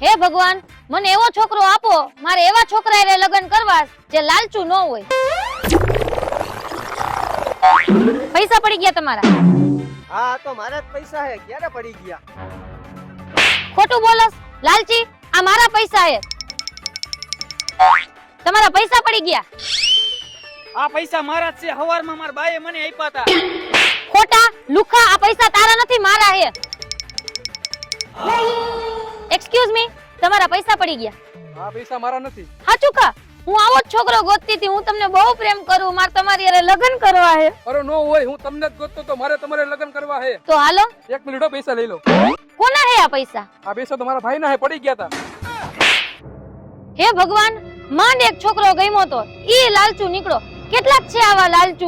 હે ભગવાન, મને એવો છોકરો આપો, મારે એવા છોકરા હારે લગ્ન કરવા જે લાલચુ ન હોય. પૈસા પડી ગયા તમારા? હા તો મારા જ પૈસા હે, ક્યારે પડી ગયા? ખોટું બોલસ લાલચી, આ મારા પૈસા હે. તમારા પૈસા પડી ગયા? આ પૈસા મારા જ છે, હવારમાં મારા બાએ મને આપ્યા હતા. ખોટા લુખા, આ પૈસા તારા નથી, મારા હે. એક્સક્યુઝ મી, તમારા પૈસા પડી ગયા? આ પૈસા મારા નથી. હાચું કા? હું આવો જ છોકરો ગોતતી હતી, હું તમને બહુ પ્રેમ કરું, મારે તમારી હારે લગ્ન કરવા હે. અરે નો હોય, હું તમને જ ગોતતો તો, મારે તમારે લગ્ન કરવા હે. તો હાલો. એક મિનિટ હો, પૈસા લઈ લો. કોના હે આ પૈસા? આ પૈસા તો મારા ભાઈના હે, પડી ગયા હતા. હે ભગવાન, માંડ એક છોકરો ગમ્યો તો, ઈ લાલચુ નીકળો. કેટલાક છે આવા લાલચુ?